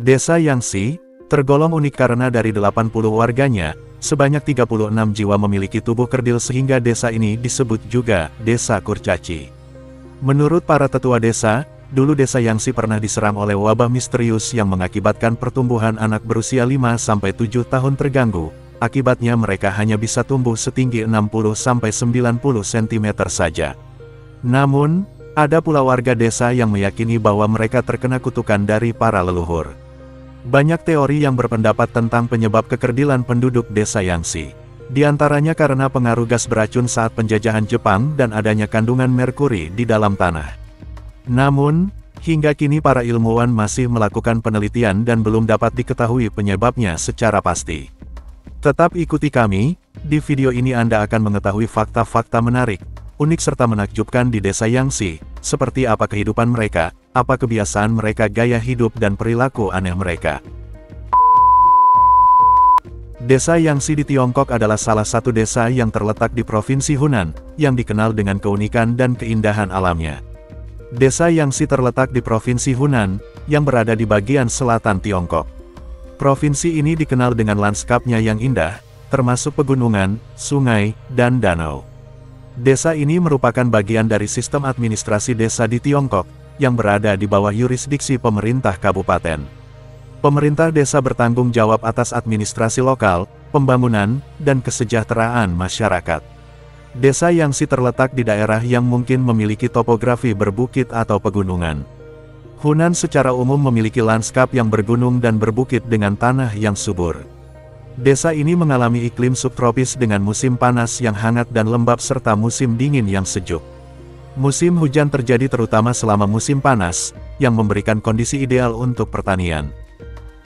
Desa Yangsi tergolong unik karena dari 80 warganya, sebanyak 36 jiwa memiliki tubuh kerdil sehingga desa ini disebut juga Desa Kurcaci. Menurut para tetua desa, dulu Desa Yangsi pernah diserang oleh wabah misterius yang mengakibatkan pertumbuhan anak berusia 5-7 tahun terganggu. Akibatnya mereka hanya bisa tumbuh setinggi 60-90 cm saja. Namun, ada pula warga desa yang meyakini bahwa mereka terkena kutukan dari para leluhur. Banyak teori yang berpendapat tentang penyebab kekerdilan penduduk Desa Yangsi. Di antaranya karena pengaruh gas beracun saat penjajahan Jepang dan adanya kandungan merkuri di dalam tanah. Namun, hingga kini para ilmuwan masih melakukan penelitian dan belum dapat diketahui penyebabnya secara pasti. Tetap ikuti kami, di video ini Anda akan mengetahui fakta-fakta menarik, unik serta menakjubkan di Desa Yangsi, seperti apa kehidupan mereka, apa kebiasaan mereka, gaya hidup dan perilaku aneh mereka. Desa Yangsi di Tiongkok adalah salah satu desa yang terletak di Provinsi Hunan, yang dikenal dengan keunikan dan keindahan alamnya. Desa Yangsi terletak di Provinsi Hunan, yang berada di bagian selatan Tiongkok. Provinsi ini dikenal dengan lanskapnya yang indah, termasuk pegunungan, sungai, dan danau. Desa ini merupakan bagian dari sistem administrasi desa di Tiongkok, yang berada di bawah yurisdiksi pemerintah kabupaten. Pemerintah desa bertanggung jawab atas administrasi lokal, pembangunan, dan kesejahteraan masyarakat. Desa Yangsi terletak di daerah yang mungkin memiliki topografi berbukit atau pegunungan. Hunan secara umum memiliki lanskap yang bergunung dan berbukit dengan tanah yang subur. Desa ini mengalami iklim subtropis dengan musim panas yang hangat dan lembab serta musim dingin yang sejuk. Musim hujan terjadi terutama selama musim panas, yang memberikan kondisi ideal untuk pertanian.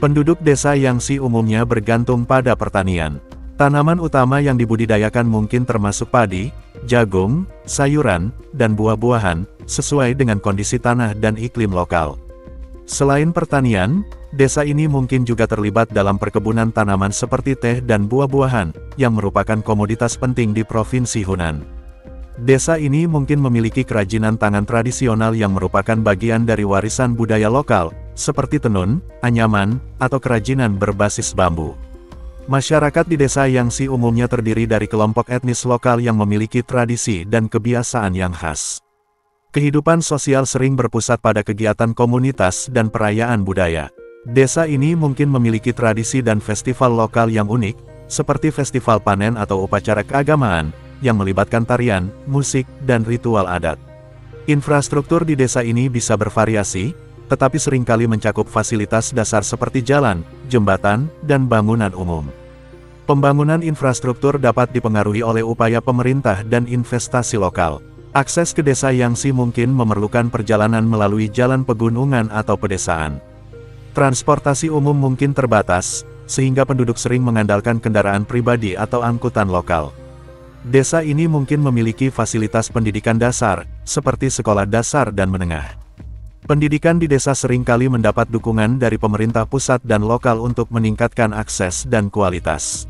Penduduk Desa Yangsi umumnya bergantung pada pertanian. Tanaman utama yang dibudidayakan mungkin termasuk padi, jagung, sayuran, dan buah-buahan, sesuai dengan kondisi tanah dan iklim lokal. Selain pertanian, desa ini mungkin juga terlibat dalam perkebunan tanaman seperti teh dan buah-buahan, yang merupakan komoditas penting di Provinsi Hunan. Desa ini mungkin memiliki kerajinan tangan tradisional yang merupakan bagian dari warisan budaya lokal, seperti tenun, anyaman, atau kerajinan berbasis bambu. Masyarakat di Desa Yangsi umumnya terdiri dari kelompok etnis lokal yang memiliki tradisi dan kebiasaan yang khas. Kehidupan sosial sering berpusat pada kegiatan komunitas dan perayaan budaya. Desa ini mungkin memiliki tradisi dan festival lokal yang unik, seperti festival panen atau upacara keagamaan, yang melibatkan tarian, musik, dan ritual adat. Infrastruktur di desa ini bisa bervariasi, tetapi seringkali mencakup fasilitas dasar seperti jalan, jembatan, dan bangunan umum. Pembangunan infrastruktur dapat dipengaruhi oleh upaya pemerintah dan investasi lokal. Akses ke Desa Yangsi mungkin memerlukan perjalanan melalui jalan pegunungan atau pedesaan. Transportasi umum mungkin terbatas, sehingga penduduk sering mengandalkan kendaraan pribadi atau angkutan lokal. Desa ini mungkin memiliki fasilitas pendidikan dasar, seperti sekolah dasar dan menengah. Pendidikan di desa seringkali mendapat dukungan dari pemerintah pusat dan lokal untuk meningkatkan akses dan kualitas.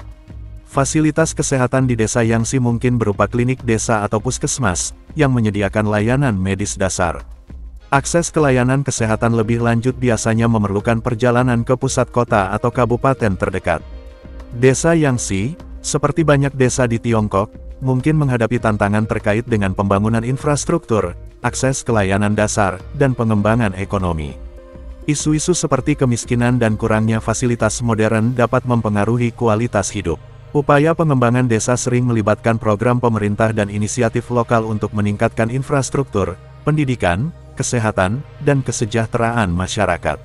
Fasilitas kesehatan di Desa Yangsi mungkin berupa klinik desa atau puskesmas, yang menyediakan layanan medis dasar. Akses ke layanan kesehatan lebih lanjut biasanya memerlukan perjalanan ke pusat kota atau kabupaten terdekat. Desa Yangsi, seperti banyak desa di Tiongkok, mungkin menghadapi tantangan terkait dengan pembangunan infrastruktur, akses ke layanan dasar, dan pengembangan ekonomi. Isu-isu seperti kemiskinan dan kurangnya fasilitas modern dapat mempengaruhi kualitas hidup. Upaya pengembangan desa sering melibatkan program pemerintah dan inisiatif lokal untuk meningkatkan infrastruktur, pendidikan, kesehatan, dan kesejahteraan masyarakat.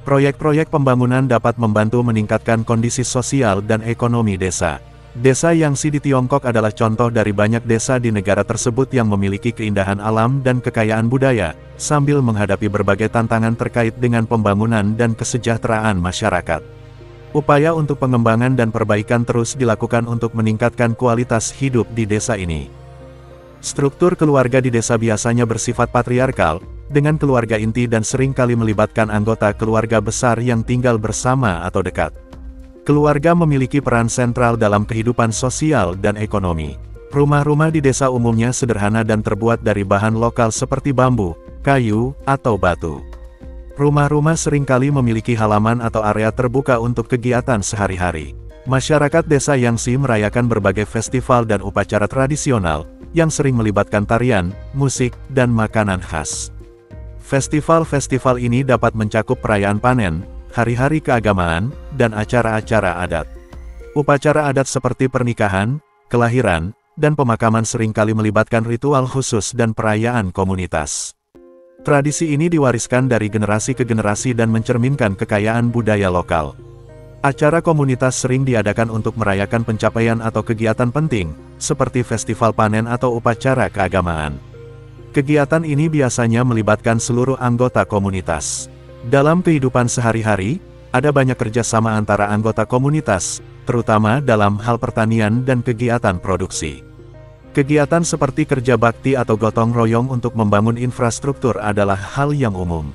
Proyek-proyek pembangunan dapat membantu meningkatkan kondisi sosial dan ekonomi desa. Desa Yangsi di Tiongkok adalah contoh dari banyak desa di negara tersebut yang memiliki keindahan alam dan kekayaan budaya, sambil menghadapi berbagai tantangan terkait dengan pembangunan dan kesejahteraan masyarakat. Upaya untuk pengembangan dan perbaikan terus dilakukan untuk meningkatkan kualitas hidup di desa ini. Struktur keluarga di desa biasanya bersifat patriarkal, dengan keluarga inti dan seringkali melibatkan anggota keluarga besar yang tinggal bersama atau dekat. Keluarga memiliki peran sentral dalam kehidupan sosial dan ekonomi. Rumah-rumah di desa umumnya sederhana dan terbuat dari bahan lokal seperti bambu, kayu, atau batu. Rumah-rumah seringkali memiliki halaman atau area terbuka untuk kegiatan sehari-hari. Masyarakat desa Yangsi merayakan berbagai festival dan upacara tradisional, yang sering melibatkan tarian, musik, dan makanan khas. Festival-festival ini dapat mencakup perayaan panen, hari-hari keagamaan, dan acara-acara adat. Upacara adat seperti pernikahan, kelahiran, dan pemakaman seringkali melibatkan ritual khusus dan perayaan komunitas. Tradisi ini diwariskan dari generasi ke generasi dan mencerminkan kekayaan budaya lokal. Acara komunitas sering diadakan untuk merayakan pencapaian atau kegiatan penting, seperti festival panen atau upacara keagamaan. Kegiatan ini biasanya melibatkan seluruh anggota komunitas. Dalam kehidupan sehari-hari, ada banyak kerjasama antara anggota komunitas, terutama dalam hal pertanian dan kegiatan produksi. Kegiatan seperti kerja bakti atau gotong royong untuk membangun infrastruktur adalah hal yang umum.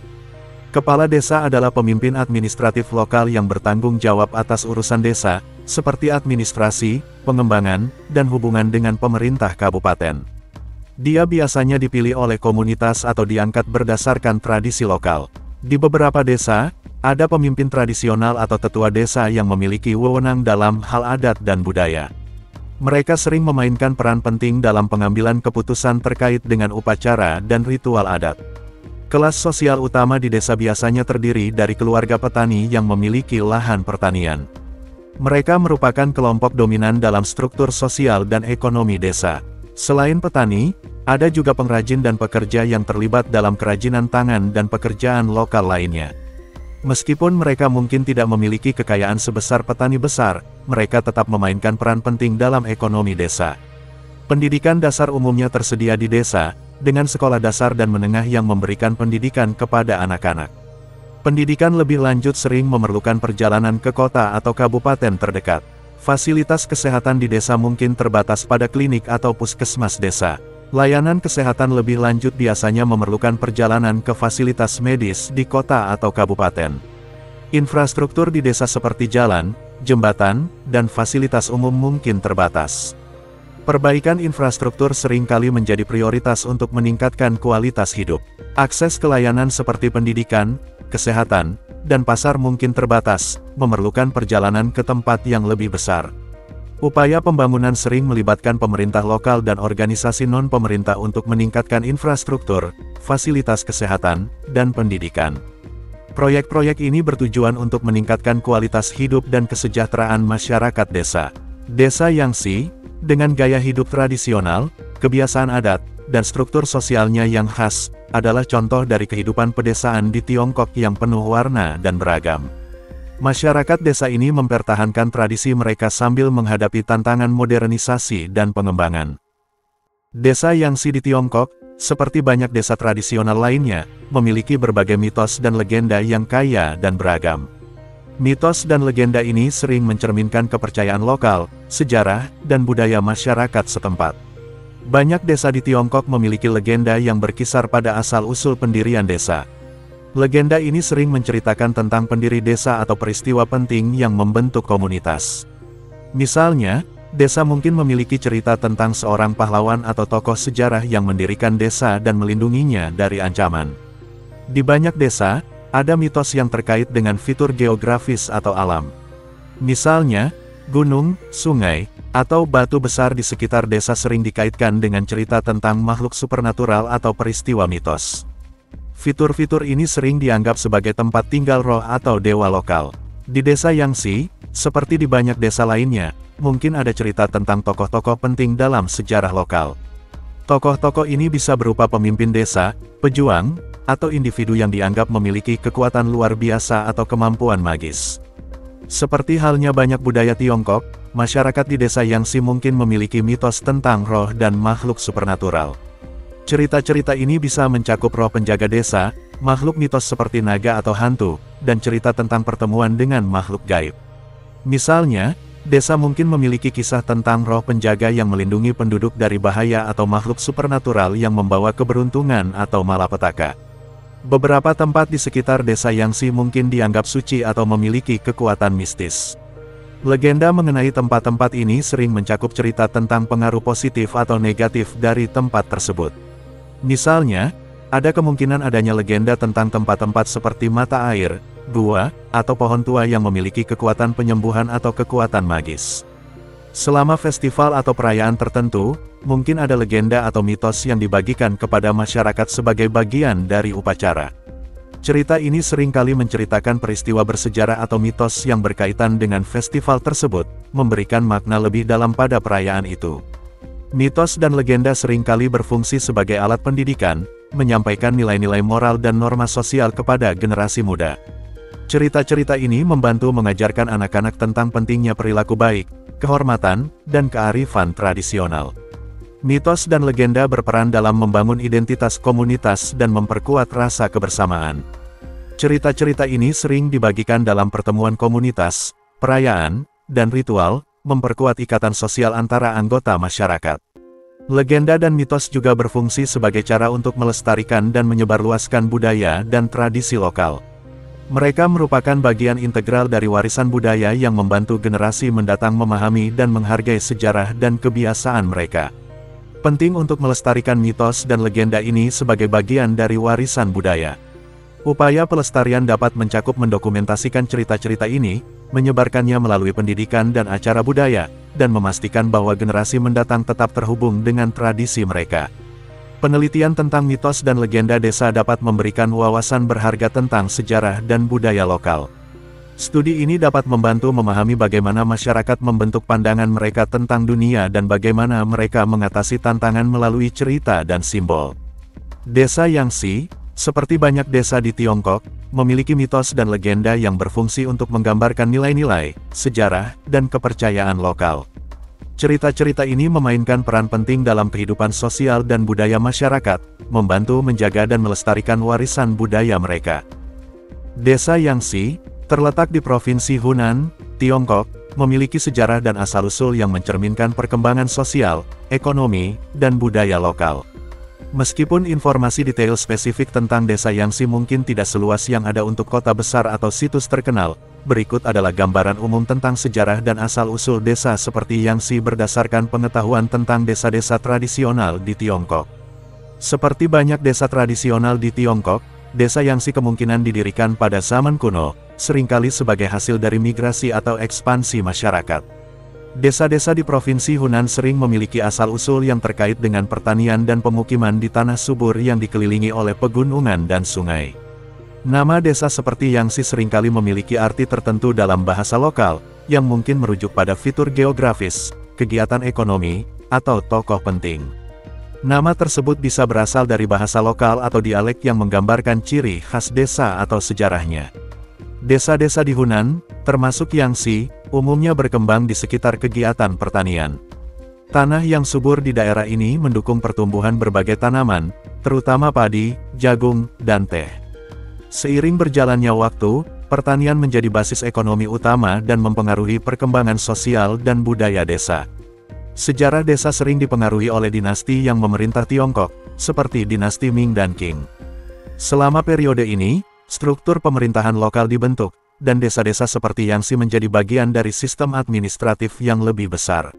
Kepala desa adalah pemimpin administratif lokal yang bertanggung jawab atas urusan desa, seperti administrasi, pengembangan, dan hubungan dengan pemerintah kabupaten. Dia biasanya dipilih oleh komunitas atau diangkat berdasarkan tradisi lokal. Di beberapa desa, ada pemimpin tradisional atau tetua desa yang memiliki wewenang dalam hal adat dan budaya. Mereka sering memainkan peran penting dalam pengambilan keputusan terkait dengan upacara dan ritual adat. Kelas sosial utama di desa biasanya terdiri dari keluarga petani yang memiliki lahan pertanian. Mereka merupakan kelompok dominan dalam struktur sosial dan ekonomi desa. Selain petani, ada juga pengrajin dan pekerja yang terlibat dalam kerajinan tangan dan pekerjaan lokal lainnya. Meskipun mereka mungkin tidak memiliki kekayaan sebesar petani besar, mereka tetap memainkan peran penting dalam ekonomi desa. Pendidikan dasar umumnya tersedia di desa, dengan sekolah dasar dan menengah yang memberikan pendidikan kepada anak-anak. Pendidikan lebih lanjut sering memerlukan perjalanan ke kota atau kabupaten terdekat. Fasilitas kesehatan di desa mungkin terbatas pada klinik atau puskesmas desa. Layanan kesehatan lebih lanjut biasanya memerlukan perjalanan ke fasilitas medis di kota atau kabupaten. Infrastruktur di desa seperti jalan, jembatan, dan fasilitas umum mungkin terbatas. Perbaikan infrastruktur seringkali menjadi prioritas untuk meningkatkan kualitas hidup. Akses ke layanan seperti pendidikan, kesehatan, dan pasar mungkin terbatas, memerlukan perjalanan ke tempat yang lebih besar. Upaya pembangunan sering melibatkan pemerintah lokal dan organisasi non-pemerintah untuk meningkatkan infrastruktur, fasilitas kesehatan, dan pendidikan. Proyek-proyek ini bertujuan untuk meningkatkan kualitas hidup dan kesejahteraan masyarakat desa. Desa Yangsi, dengan gaya hidup tradisional, kebiasaan adat, dan struktur sosialnya yang khas, adalah contoh dari kehidupan pedesaan di Tiongkok yang penuh warna dan beragam. Masyarakat desa ini mempertahankan tradisi mereka sambil menghadapi tantangan modernisasi dan pengembangan. Desa Yangsi di Tiongkok, seperti banyak desa tradisional lainnya, memiliki berbagai mitos dan legenda yang kaya dan beragam. Mitos dan legenda ini sering mencerminkan kepercayaan lokal, sejarah, dan budaya masyarakat setempat. Banyak desa di Tiongkok memiliki legenda yang berkisar pada asal-usul pendirian desa. Legenda ini sering menceritakan tentang pendiri desa atau peristiwa penting yang membentuk komunitas. Misalnya, desa mungkin memiliki cerita tentang seorang pahlawan atau tokoh sejarah yang mendirikan desa dan melindunginya dari ancaman. Di banyak desa, ada mitos yang terkait dengan fitur geografis atau alam. Misalnya, gunung, sungai, atau batu besar di sekitar desa sering dikaitkan dengan cerita tentang makhluk supernatural atau peristiwa mitos. Fitur-fitur ini sering dianggap sebagai tempat tinggal roh atau dewa lokal. Di desa Yangsi, seperti di banyak desa lainnya, mungkin ada cerita tentang tokoh-tokoh penting dalam sejarah lokal. Tokoh-tokoh ini bisa berupa pemimpin desa, pejuang, atau individu yang dianggap memiliki kekuatan luar biasa atau kemampuan magis. Seperti halnya banyak budaya Tiongkok, masyarakat di desa Yangsi mungkin memiliki mitos tentang roh dan makhluk supernatural. Cerita-cerita ini bisa mencakup roh penjaga desa, makhluk mitos seperti naga atau hantu, dan cerita tentang pertemuan dengan makhluk gaib. Misalnya, desa mungkin memiliki kisah tentang roh penjaga yang melindungi penduduk dari bahaya atau makhluk supernatural yang membawa keberuntungan atau malapetaka. Beberapa tempat di sekitar desa Yangsi mungkin dianggap suci atau memiliki kekuatan mistis. Legenda mengenai tempat-tempat ini sering mencakup cerita tentang pengaruh positif atau negatif dari tempat tersebut. Misalnya, Ada kemungkinan adanya legenda tentang tempat-tempat seperti mata air, gua, atau pohon tua yang memiliki kekuatan penyembuhan atau kekuatan magis. Selama festival atau perayaan tertentu, mungkin ada legenda atau mitos yang dibagikan kepada masyarakat sebagai bagian dari upacara. Cerita ini seringkali menceritakan peristiwa bersejarah atau mitos yang berkaitan dengan festival tersebut, memberikan makna lebih dalam pada perayaan itu. Mitos dan legenda seringkali berfungsi sebagai alat pendidikan, menyampaikan nilai-nilai moral dan norma sosial kepada generasi muda. Cerita-cerita ini membantu mengajarkan anak-anak tentang pentingnya perilaku baik, kehormatan, dan kearifan tradisional. Mitos dan legenda berperan dalam membangun identitas komunitas dan memperkuat rasa kebersamaan. Cerita-cerita ini sering dibagikan dalam pertemuan komunitas, perayaan, dan ritual, memperkuat ikatan sosial antara anggota masyarakat. Legenda dan mitos juga berfungsi sebagai cara untuk melestarikan dan menyebarluaskan budaya dan tradisi lokal. Mereka merupakan bagian integral dari warisan budaya yang membantu generasi mendatang memahami dan menghargai sejarah dan kebiasaan mereka. Penting untuk melestarikan mitos dan legenda ini sebagai bagian dari warisan budaya. Upaya pelestarian dapat mencakup mendokumentasikan cerita-cerita ini, menyebarkannya melalui pendidikan dan acara budaya, dan memastikan bahwa generasi mendatang tetap terhubung dengan tradisi mereka. Penelitian tentang mitos dan legenda desa dapat memberikan wawasan berharga tentang sejarah dan budaya lokal. Studi ini dapat membantu memahami bagaimana masyarakat membentuk pandangan mereka tentang dunia dan bagaimana mereka mengatasi tantangan melalui cerita dan simbol. Desa Yangtze, seperti banyak desa di Tiongkok, memiliki mitos dan legenda yang berfungsi untuk menggambarkan nilai-nilai, sejarah, dan kepercayaan lokal. Cerita-cerita ini memainkan peran penting dalam kehidupan sosial dan budaya masyarakat, membantu menjaga dan melestarikan warisan budaya mereka. Desa Yangtze, terletak di Provinsi Hunan, Tiongkok, memiliki sejarah dan asal-usul yang mencerminkan perkembangan sosial, ekonomi, dan budaya lokal. Meskipun informasi detail spesifik tentang Desa Yangtze mungkin tidak seluas yang ada untuk kota besar atau situs terkenal, berikut adalah gambaran umum tentang sejarah dan asal-usul desa seperti Yangtze berdasarkan pengetahuan tentang desa-desa tradisional di Tiongkok. Seperti banyak desa tradisional di Tiongkok, Desa Yangtze kemungkinan didirikan pada zaman kuno, seringkali sebagai hasil dari migrasi atau ekspansi masyarakat. Desa-desa di Provinsi Hunan sering memiliki asal-usul yang terkait dengan pertanian dan pemukiman di tanah subur yang dikelilingi oleh pegunungan dan sungai. Nama desa seperti Yangtze seringkali memiliki arti tertentu dalam bahasa lokal, yang mungkin merujuk pada fitur geografis, kegiatan ekonomi, atau tokoh penting. Nama tersebut bisa berasal dari bahasa lokal atau dialek yang menggambarkan ciri khas desa atau sejarahnya. Desa-desa di Hunan, termasuk Yangtze, umumnya berkembang di sekitar kegiatan pertanian. Tanah yang subur di daerah ini mendukung pertumbuhan berbagai tanaman, terutama padi, jagung, dan teh. Seiring berjalannya waktu, pertanian menjadi basis ekonomi utama dan mempengaruhi perkembangan sosial dan budaya desa. Sejarah desa sering dipengaruhi oleh dinasti yang memerintah Tiongkok, seperti dinasti Ming dan Qing. Selama periode ini, struktur pemerintahan lokal dibentuk, dan desa-desa seperti Yangtze menjadi bagian dari sistem administratif yang lebih besar.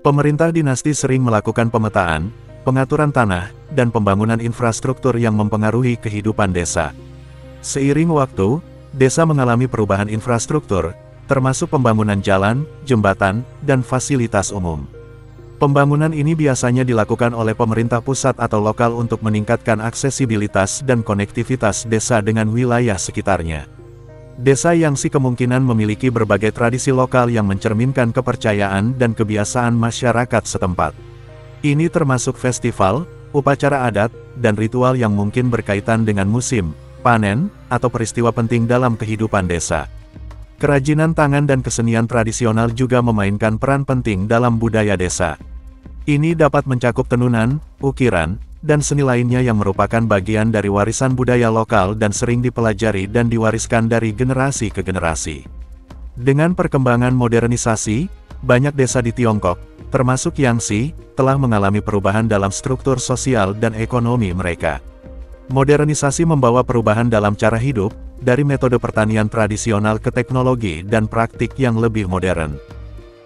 Pemerintah dinasti sering melakukan pemetaan, pengaturan tanah, dan pembangunan infrastruktur yang mempengaruhi kehidupan desa. Seiring waktu, desa mengalami perubahan infrastruktur, termasuk pembangunan jalan, jembatan, dan fasilitas umum. Pembangunan ini biasanya dilakukan oleh pemerintah pusat atau lokal untuk meningkatkan aksesibilitas dan konektivitas desa dengan wilayah sekitarnya. Desa Yangtze kemungkinan memiliki berbagai tradisi lokal yang mencerminkan kepercayaan dan kebiasaan masyarakat setempat. Ini termasuk festival, upacara adat, dan ritual yang mungkin berkaitan dengan musim, panen, atau peristiwa penting dalam kehidupan desa. Kerajinan tangan dan kesenian tradisional juga memainkan peran penting dalam budaya desa. Ini dapat mencakup tenunan, ukiran, dan seni lainnya yang merupakan bagian dari warisan budaya lokal dan sering dipelajari dan diwariskan dari generasi ke generasi. Dengan perkembangan modernisasi, banyak desa di Tiongkok, termasuk Yangtze, telah mengalami perubahan dalam struktur sosial dan ekonomi mereka. Modernisasi membawa perubahan dalam cara hidup, dari metode pertanian tradisional ke teknologi dan praktik yang lebih modern.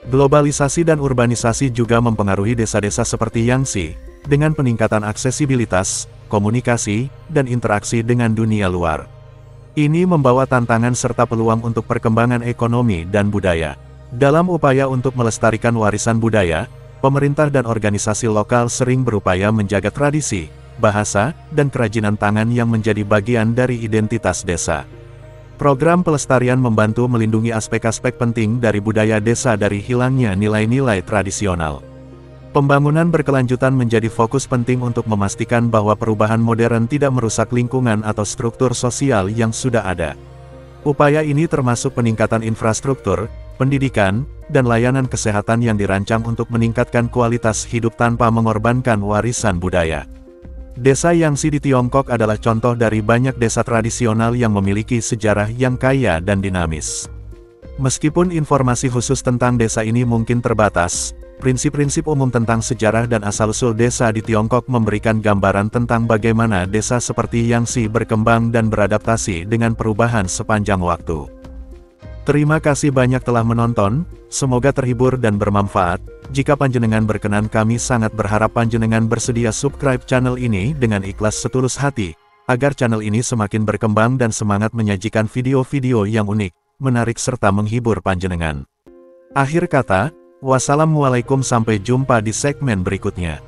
Globalisasi dan urbanisasi juga mempengaruhi desa-desa seperti Yangtze, dengan peningkatan aksesibilitas, komunikasi, dan interaksi dengan dunia luar. Ini membawa tantangan serta peluang untuk perkembangan ekonomi dan budaya. Dalam upaya untuk melestarikan warisan budaya, pemerintah dan organisasi lokal sering berupaya menjaga tradisi, bahasa, dan kerajinan tangan yang menjadi bagian dari identitas desa. Program pelestarian membantu melindungi aspek-aspek penting dari budaya desa dari hilangnya nilai-nilai tradisional. Pembangunan berkelanjutan menjadi fokus penting untuk memastikan bahwa perubahan modern tidak merusak lingkungan atau struktur sosial yang sudah ada. Upaya ini termasuk peningkatan infrastruktur, pendidikan, dan layanan kesehatan yang dirancang untuk meningkatkan kualitas hidup tanpa mengorbankan warisan budaya. Desa Yangsi di Tiongkok adalah contoh dari banyak desa tradisional yang memiliki sejarah yang kaya dan dinamis. Meskipun informasi khusus tentang desa ini mungkin terbatas, prinsip-prinsip umum tentang sejarah dan asal-usul desa di Tiongkok memberikan gambaran tentang bagaimana desa seperti Yangsi berkembang dan beradaptasi dengan perubahan sepanjang waktu. Terima kasih banyak telah menonton, semoga terhibur dan bermanfaat. Jika panjenengan berkenan, kami sangat berharap panjenengan bersedia subscribe channel ini dengan ikhlas setulus hati, agar channel ini semakin berkembang dan semangat menyajikan video-video yang unik, menarik serta menghibur panjenengan. Akhir kata, wassalamualaikum, sampai jumpa di segmen berikutnya.